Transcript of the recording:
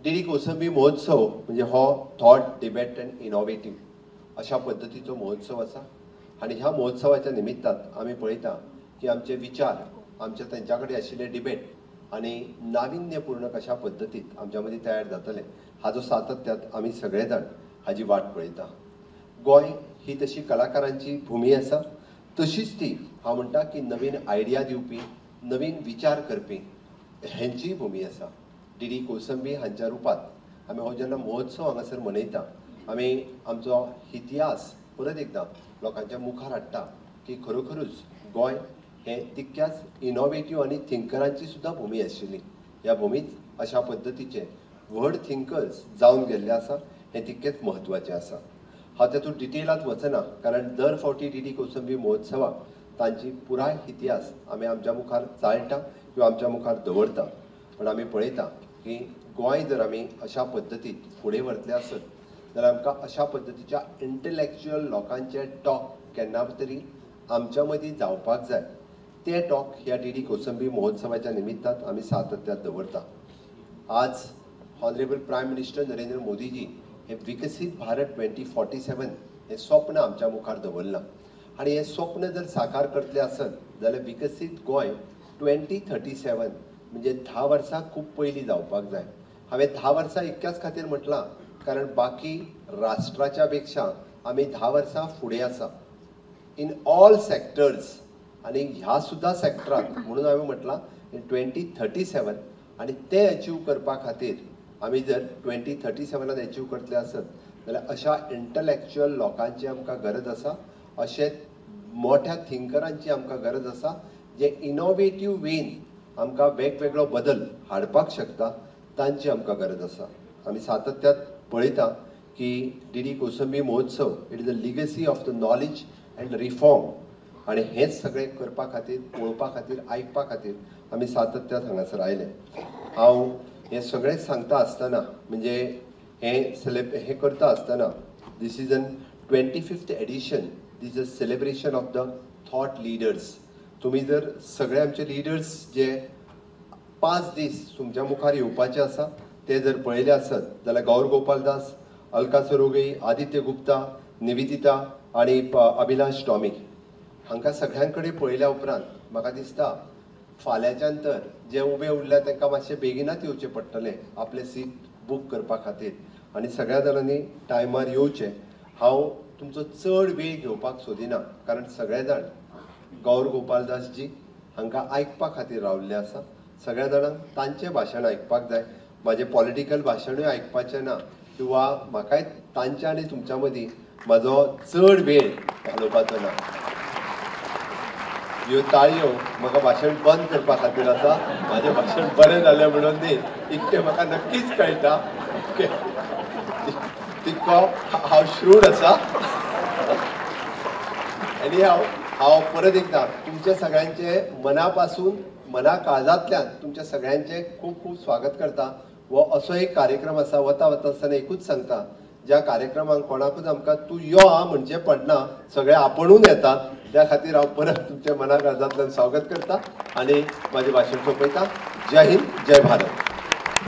DD Kosambi महोत्सव म्हणजे हो थॉट डिबेट अँड इनोव्हेटिव्ह अशा पद्धतीचो महोत्सव आसा आणि ह्या महोत्सवाच्या निमित्तान आम्ही पळयता की आमचे विचार आमचे तेंच्या कडेन आशिल्ले डिबेट आणि नाविन्यपूर्ण कशा पद्धतीत आमच्या मदीं तयार जातले हाजो सातत्यात आमी सगळे जाण हाजी वाट पळयता। गोंय ही तशी कलाकारांची भूमी आसा, तशीच ती हांव म्हणटा की नवीन आयडिया दिवपी नवीन विचार करपी हेंची भूमी आसा। डीडी कोसंबी हांच्या रुपात आमी हो जेन्ना महोत्सव हांगासर मनयता आमी आमचो इतिहास परत एकदां लोकांच्या मुखार हाडटा की खरोखरूच गोंय हे तितक्याच इनोव्हेटिव्ह आणि थिंकरांची सुद्धा भूमी आशिल्ली। ह्या भूमीत अशा पद्धतीचे व्हड थिंकर्स जावन गेल्ले आसा हे तितकेच महत्वाचे आसा। हांव तातूंत डिटेलात वचना कारण दर फावटी डीडी कोसंबी महोत्सवाक तांची पुराय इतिहास आमी आमच्या मुखार चाळटा किंवा आमच्या मुखार दवरता। पण आमी पळयता की गोंय जर आमी अशा पद्धतीत फुडें व्हरतले आसत जाल्यार आमकां अशा पद्धतीच्या इंटलेक्च्युअल लोकांचे टॉक केन्ना तरी आमच्या मदीं जावपाक जाय। ते टॉक ह्या डीडी कोसंबी महोत्सवाच्या निमित्तान आमी सातत्यात दवरता। आज honourable prime minister Narendra Modiji हे विकसीत भारत 2047 हे स्वप्न आमच्या मुखार दवरलां आणि हे स्वप्न जर साकार करतले आसत जाल्यार विकसीत गोंय 2037 म्हणजे 10 वर्सां खूब पयलीं जावपाक जाय। हांवें 10 वर्सां इतक्याच खातीर म्हटलां कारण बाकी राष्ट्राच्या पेक्षा आमी 10 वर्सां फुडें आसा इन ऑल सेक्टर्स आणि ह्या सुद्धा सेक्टरात म्हणून हांवें म्हटलां इन 2037 आणि ते अचीव करपा खातीर आमी जर 2037 अचीव करतले आसत जाल्यार अशा इंटलेक्च्युअल लोकांची आमकां गरज आसा, अशे मोठ्या थिंकरांची आमकां गरज आसा जे इनोव्हेटिव्ह वेन आमकां वेगवेगळो बदल हाडपाक शकता, तांची आमकां गरज आसा। आमी सातत्यात पळयता की डीडी कोसंबी महोत्सव it is a legacy of the knowledge and reform आणि हेच सगळे करपा खातीर पळोवपा खातीर आयकपा खातीर आमी सातत्यात हांगासर आयले। हांव हे सगळे सांगता आसतना म्हणजे हे करता आसतना this is an 25th edition, this is a celebration of the thought leaders. तुम्ही जर सगळे आमचे लिडर्स जे 5 दीस तुमच्या मुखार येवपाचे आसा ते जर पळयले आसत जाल्यार गौर गोपाल दास, अलका सरोगई, आदित्य गुप्ता, निवेदिता आणि अभिलाष टॉमी हांकां सगळ्यां कडेन पळयल्या उपरांत म्हाका दिसता फाल्यांच्यान तर जे उबे उरल्या तांकां मातशें बेगिनाच येवचें पडटलें आपलें सीट बूक करपा खातीर आनी सगळ्या जाणांनी टायमार येवचें। हांव तुमचो चड वेळ घेवपाक सोदिना कारण सगळे जाण गौर गोपाल दासजी हांकां आयकपा खातीर रावल्ले आसा। सगळ्या जाणांक तांचें भाशण आयकपाक जाय, म्हाजें पॉलिटिकल भाशणूय आयकपाचें ना किंवा म्हाकाय तांच्या आनी तुमच्या मदीं म्हाजो चड वेळ घालोवपाचो ना। ह्यो ताळयो म्हाका भाशण बंद करपा खातीर आसा, म्हाजें भाशण बरें जालें म्हणून न्ही, इतकें म्हाका नक्कीच कळटा तितको हांव श्रूड आसा। आनी हांव परत एकदां तुमच्या सगळ्यांचे मना पासून मना काळजांतल्यान तुमच्या सगळ्यांचे खूब खूब स्वागत करता। हो असो एक कार्यक्रम आसा, वता आसतना एकूच सांगता, ज्या कार्यक्रमाक कोणाकूच आमकां तूं यो आ म्हणचें पडना, सगळे आपुणून येतात। त्या खातीर हांव परत तुमच्या मना काळजांतल्यान स्वागत करता आणि म्हाजें भाशण सोंपयता। जय हिंद, जय भारत।